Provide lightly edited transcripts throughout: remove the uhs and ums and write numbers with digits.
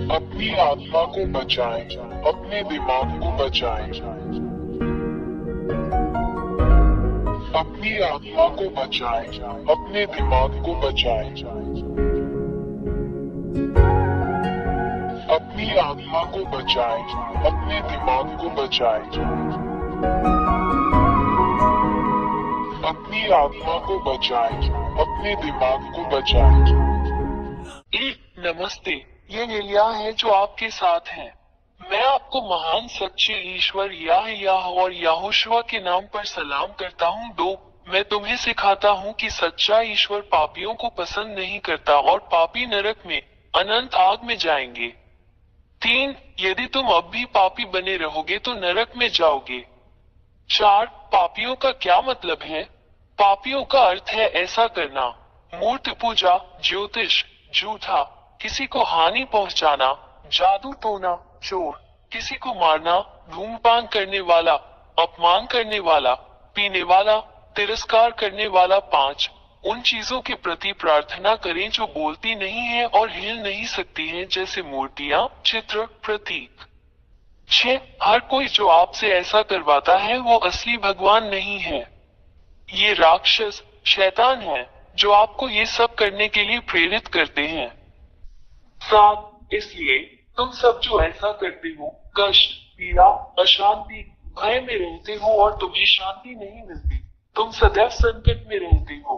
अपनी आत्मा को बचाएं, अपने दिमाग को बचाएं। अपनी आत्मा को बचाएं, अपने दिमाग को बचाएं। अपनी आत्मा को बचाएं, अपने दिमाग को बचाएं। अपनी आत्मा को बचाएं, अपने दिमाग को बचाएं। नमस्ते, ये एलिया है जो आपके साथ है। मैं आपको महान सच्चे ईश्वर याह और याहोशुआ के नाम पर सलाम करता हूँ। 2, मैं तुम्हें सिखाता हूँ कि सच्चा ईश्वर पापियों को पसंद नहीं करता और पापी नरक में अनंत आग में जाएंगे। 3, यदि तुम अब भी पापी बने रहोगे तो नरक में जाओगे। 4, पापियों का क्या मतलब है? पापियों का अर्थ है ऐसा करना: मूर्ति पूजा, ज्योतिष, झूठा, किसी को हानि पहुंचाना, जादू टोना, चोर, किसी को मारना, धूम्रपान करने वाला, अपमान करने वाला, पीने वाला, तिरस्कार करने वाला। 5, उन चीजों के प्रति प्रार्थना करें जो बोलती नहीं है और हिल नहीं सकती हैं, जैसे मूर्तियां, चित्र, प्रतीक। 6, हर कोई जो आपसे ऐसा करवाता है वो असली भगवान नहीं है। ये राक्षस, शैतान है जो आपको ये सब करने के लिए प्रेरित करते हैं। 7, इसलिए तुम सब जो ऐसा करते हो, कष्ट, पीड़ा, अशांति, भय में रहते हो और तुम्हें शांति नहीं मिलती, तुम सदैव संकट में रहते हो।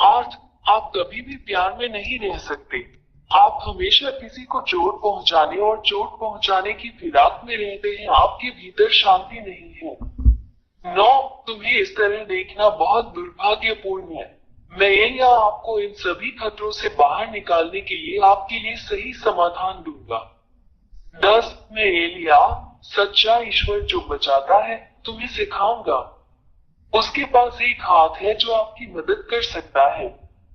8, आप कभी भी प्यार में नहीं रह सकते। आप हमेशा किसी को चोट पहुंचाने और चोट पहुंचाने की फिराक में रहते हैं, आपके भीतर शांति नहीं है। 9, तुम्हें इस तरह देखना बहुत दुर्भाग्यपूर्ण है। मैं यहाँ आपको इन सभी खतरों से बाहर निकालने के लिए आपके लिए सही समाधान दूंगा। 10, मैं एलिया, सच्चा ईश्वर जो बचाता है, तुम्हें सिखाऊंगा। उसके पास एक हाथ है जो आपकी मदद कर सकता है।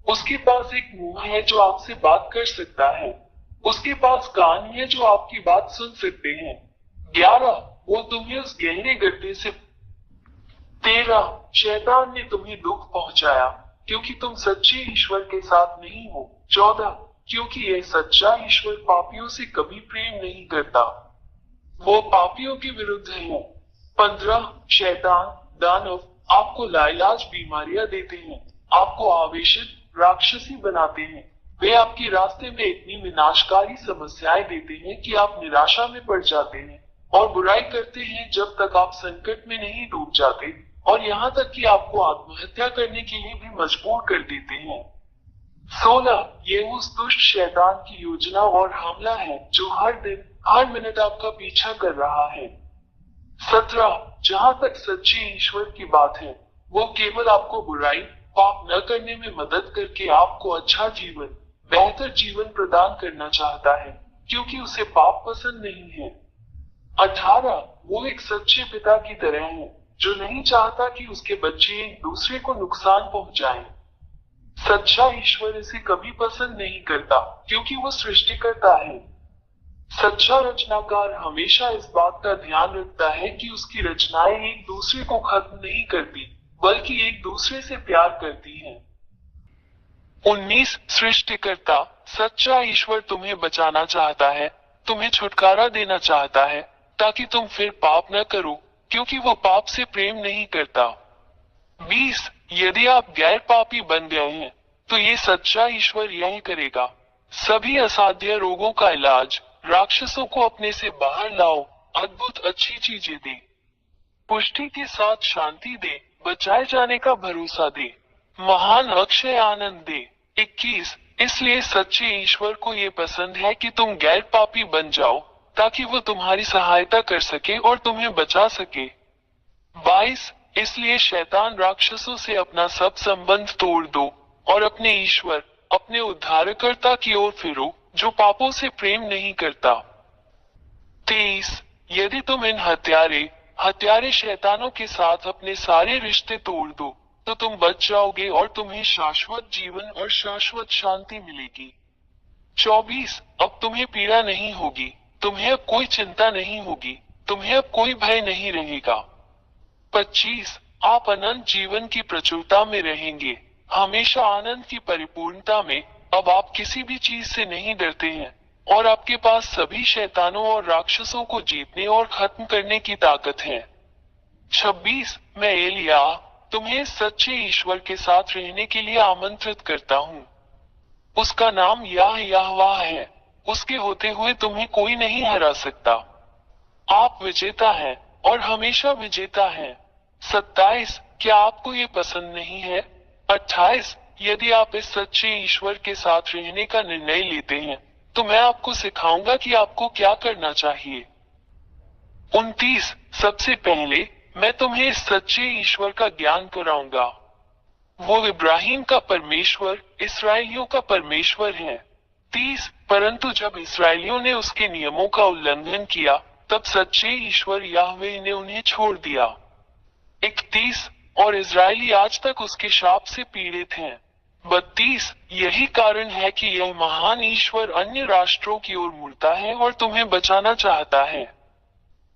उसके पास एक मुंह है जो आपसे बात कर सकता है। उसके पास कान है जो आपकी बात सुन सकते हैं। 11, वो तुम्हें उस गहरे गड्ढे से 13, शैतान ने तुम्हें दुख पहुंचाया क्योंकि तुम सच्चे ईश्वर के साथ नहीं हो। 14, क्योंकि यह सच्चा ईश्वर पापियों से कभी प्रेम नहीं करता, वो पापियों के विरुद्ध है। 15, शैतान, दानव आपको लाइलाज बीमारियां देते हैं, आपको आवेशित, राक्षसी बनाते हैं। वे आपके रास्ते में इतनी विनाशकारी समस्याएं देते हैं कि आप निराशा में पड़ जाते हैं और बुराई करते हैं जब तक आप संकट में नहीं डूब जाते, और यहाँ तक कि आपको आत्महत्या करने के लिए भी मजबूर कर देते हैं। 16, ये उस दुष्ट शैतान की योजना और हमला है जो हर दिन, हर मिनट आपका पीछा कर रहा है। 17, जहाँ तक सच्चे ईश्वर की बात है, वो केवल आपको बुराई, पाप न करने में मदद करके आपको अच्छा जीवन, बेहतर जीवन प्रदान करना चाहता है, क्योंकि उसे पाप पसंद नहीं है। 18, वो एक सच्चे पिता की तरह है जो नहीं चाहता कि उसके बच्चे एक दूसरे को नुकसान पहुंचाएं। सच्चा ईश्वर इसे कभी पसंद नहीं करता क्योंकि वो सृष्टिकर्ता है। सच्चा रचनाकार हमेशा इस बात का ध्यान रखता है कि उसकी रचनाएं एक दूसरे को खत्म नहीं करती, बल्कि एक दूसरे से प्यार करती हैं। 19, सृष्टिकर्ता, सच्चा ईश्वर तुम्हें बचाना चाहता है, तुम्हें छुटकारा देना चाहता है, ताकि तुम फिर पाप न करो, क्योंकि वो पाप से प्रेम नहीं करता। 20, यदि आप गैर पापी बन गए हैं, तो ये सच्चा ईश्वर यही करेगा: सभी असाध्य रोगों का इलाज, राक्षसों को अपने से बाहर लाओ, अद्भुत अच्छी चीजें दे, पुष्टि के साथ शांति दे, बचाए जाने का भरोसा दे, महान अक्षय आनंद दे। 21, इसलिए सच्चे ईश्वर को ये पसंद है कि तुम गैर पापी बन जाओ, ताकि वो तुम्हारी सहायता कर सके और तुम्हें बचा सके। 22, इसलिए शैतान राक्षसों से अपना सब संबंध तोड़ दो और अपने ईश्वर, अपने उद्धारकर्ता की ओर फिरो, जो पापों से प्रेम नहीं करता। 23, यदि तुम इन हत्यारे शैतानों के साथ अपने सारे रिश्ते तोड़ दो, तो तुम बच जाओगे और तुम्हें शाश्वत जीवन और शाश्वत शांति मिलेगी। 24, अब तुम्हें पीड़ा नहीं होगी, तुम्हें अब कोई चिंता नहीं होगी, तुम्हें अब कोई भय नहीं रहेगा। 25, आप अनंत जीवन की प्रचुरता में रहेंगे, हमेशा आनंद की परिपूर्णता में। अब आप किसी भी चीज से नहीं डरते हैं, और आपके पास सभी शैतानों और राक्षसों को जीतने और खत्म करने की ताकत है। 26 मैं एलिया तुम्हें सच्चे ईश्वर के साथ रहने के लिए आमंत्रित करता हूँ। उसका नाम यहोवा है। उसके होते हुए तुम्हें कोई नहीं हरा सकता। आप विजेता हैं और हमेशा विजेता हैं। 27 क्या आपको ये पसंद नहीं है? 28 यदि आप इस सच्चे ईश्वर के साथ रहने का निर्णय लेते हैं तो मैं आपको सिखाऊंगा कि आपको क्या करना चाहिए। 29 सबसे पहले मैं तुम्हें इस सच्चे ईश्वर का ज्ञान कराऊंगा। वो इब्राहिम का परमेश्वर, इसराइलियों का परमेश्वर है। 30 परंतु जब इसराइलियों ने उसके नियमों का उल्लंघन किया तब सच्चे ईश्वर याहवे ने उन्हें छोड़ दिया। 31 और इजरायली आज तक उसके शाप से पीड़ित हैं। 32 यही कारण है कि यह महान ईश्वर अन्य राष्ट्रों की ओर मुड़ता है और तुम्हें बचाना चाहता है।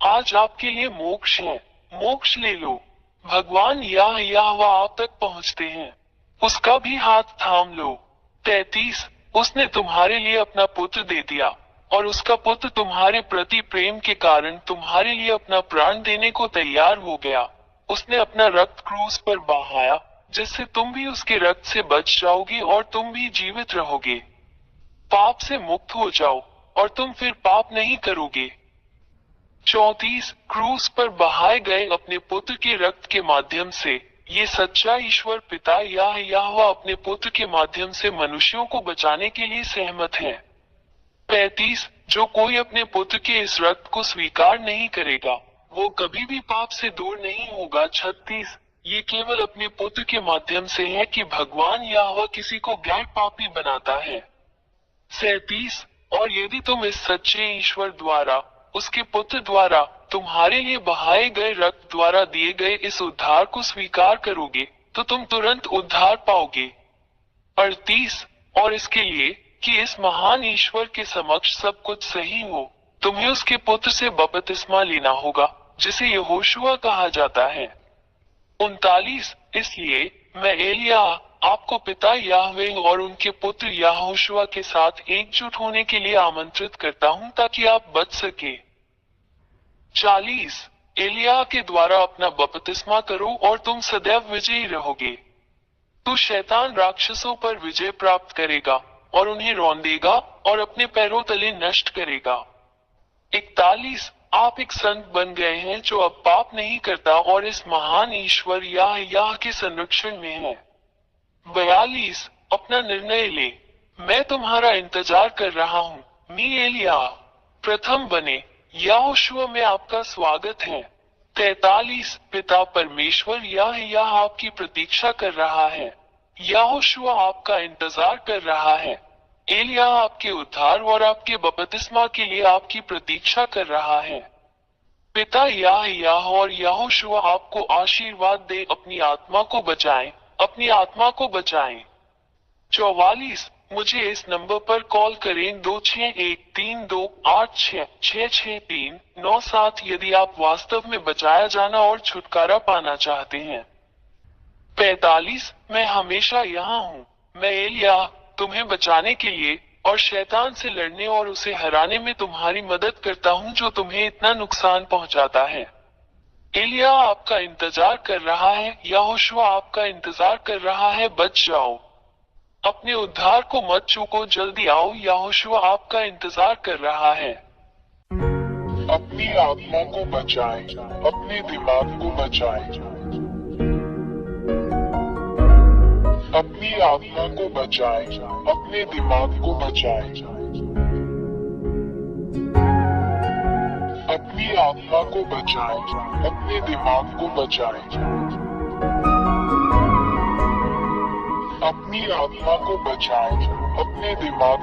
आज आपके लिए मोक्ष है, मोक्ष ले लो। भगवान यहोवा आप तक पहुंचते हैं, उसका भी हाथ थाम लो। 33 उसने तुम्हारे लिए अपना पुत्र दे दिया और उसका पुत्र तुम्हारे प्रति प्रेम के कारण तुम्हारे लिए अपना प्राण देने को तैयार हो गया। उसने अपना रक्त क्रूस पर बहाया जिससे तुम भी उसके रक्त से बच जाओगे और तुम भी जीवित रहोगे। पाप से मुक्त हो जाओ और तुम फिर पाप नहीं करोगे। 34 क्रूस पर बहाए गए अपने पुत्र के रक्त के माध्यम से ये सच्चा ईश्वर पिता यहोवा अपने पुत्र के माध्यम से मनुष्यों को बचाने के लिए सहमत है। 35 जो कोई अपने पुत्र के इस रक्त को स्वीकार नहीं करेगा वो कभी भी पाप से दूर नहीं होगा। 36 ये केवल अपने पुत्र के माध्यम से है कि भगवान यहोवा किसी को गैर पापी बनाता है। 37 और यदि तुम इस सच्चे ईश्वर द्वारा उसके पुत्र द्वारा तुम्हारे लिए बहाए गए रक्त द्वारा दिए गए इस उद्धार को स्वीकार करोगे तो तुम तुरंत उद्धार पाओगे। 38 और इसके लिए कि इस महान ईश्वर के समक्ष सब कुछ सही हो तुम्हें उसके पुत्र से बपतिस्मा लेना होगा जिसे यहोशुआ कहा जाता है। 39 इसलिए मैं एलिया आपको पिता याहवे और उनके पुत्र यहोशुआ के साथ एकजुट होने के लिए आमंत्रित करता हूं ताकि आप बच सके। 40 एलिया के द्वारा अपना बपतिस्मा करो और तुम सदैव विजयी रहोगे। तू शैतान राक्षसों पर विजय प्राप्त करेगा और उन्हें रौंदेगा और अपने पैरों तले नष्ट करेगा। 41 आप एक संत बन गए हैं जो अब पाप नहीं करता और इस महान ईश्वर याह के संरक्षण में है। 42 अपना निर्णय ले, मैं तुम्हारा इंतजार कर रहा हूँ। मी एलिया प्रथम बने यहोशुआ में आपका स्वागत है। 43 पिता परमेश्वर याह आपकी प्रतीक्षा कर रहा है। यहोशुआ आपका इंतजार कर रहा है। एलिया आपके उद्धार और आपके बपतिस्मा के लिए आपकी प्रतीक्षा कर रहा है। पिता याह और यहोशुआ आपको आशीर्वाद दे अपनी आत्मा को बचाएं, अपनी आत्मा को बचाएं। 44 मुझे इस नंबर पर कॉल करें 261328666397 यदि आप वास्तव में बचाया जाना और छुटकारा पाना चाहते हैं। 45 मैं हमेशा यहाँ हूँ। मैं एलिया तुम्हें बचाने के लिए और शैतान से लड़ने और उसे हराने में तुम्हारी मदद करता हूँ जो तुम्हें इतना नुकसान पहुँचाता है। एलिया आपका इंतजार कर रहा है, यहोशुआ आपका इंतजार कर रहा है, बच जाओ। अपने उद्धार को मत चूको, जल्दी आओ, यहोशुआ आपका इंतजार कर रहा है। अपनी आत्मा को बचाएं, अपने दिमाग को बचाएं। अपनी आत्मा को बचाएं, अपने दिमाग को बचाएं। अपनी आत्मा को बचाएं, अपने दिमाग को बचाएं। अपनी आत्मा को बचाएं, अपने दिमाग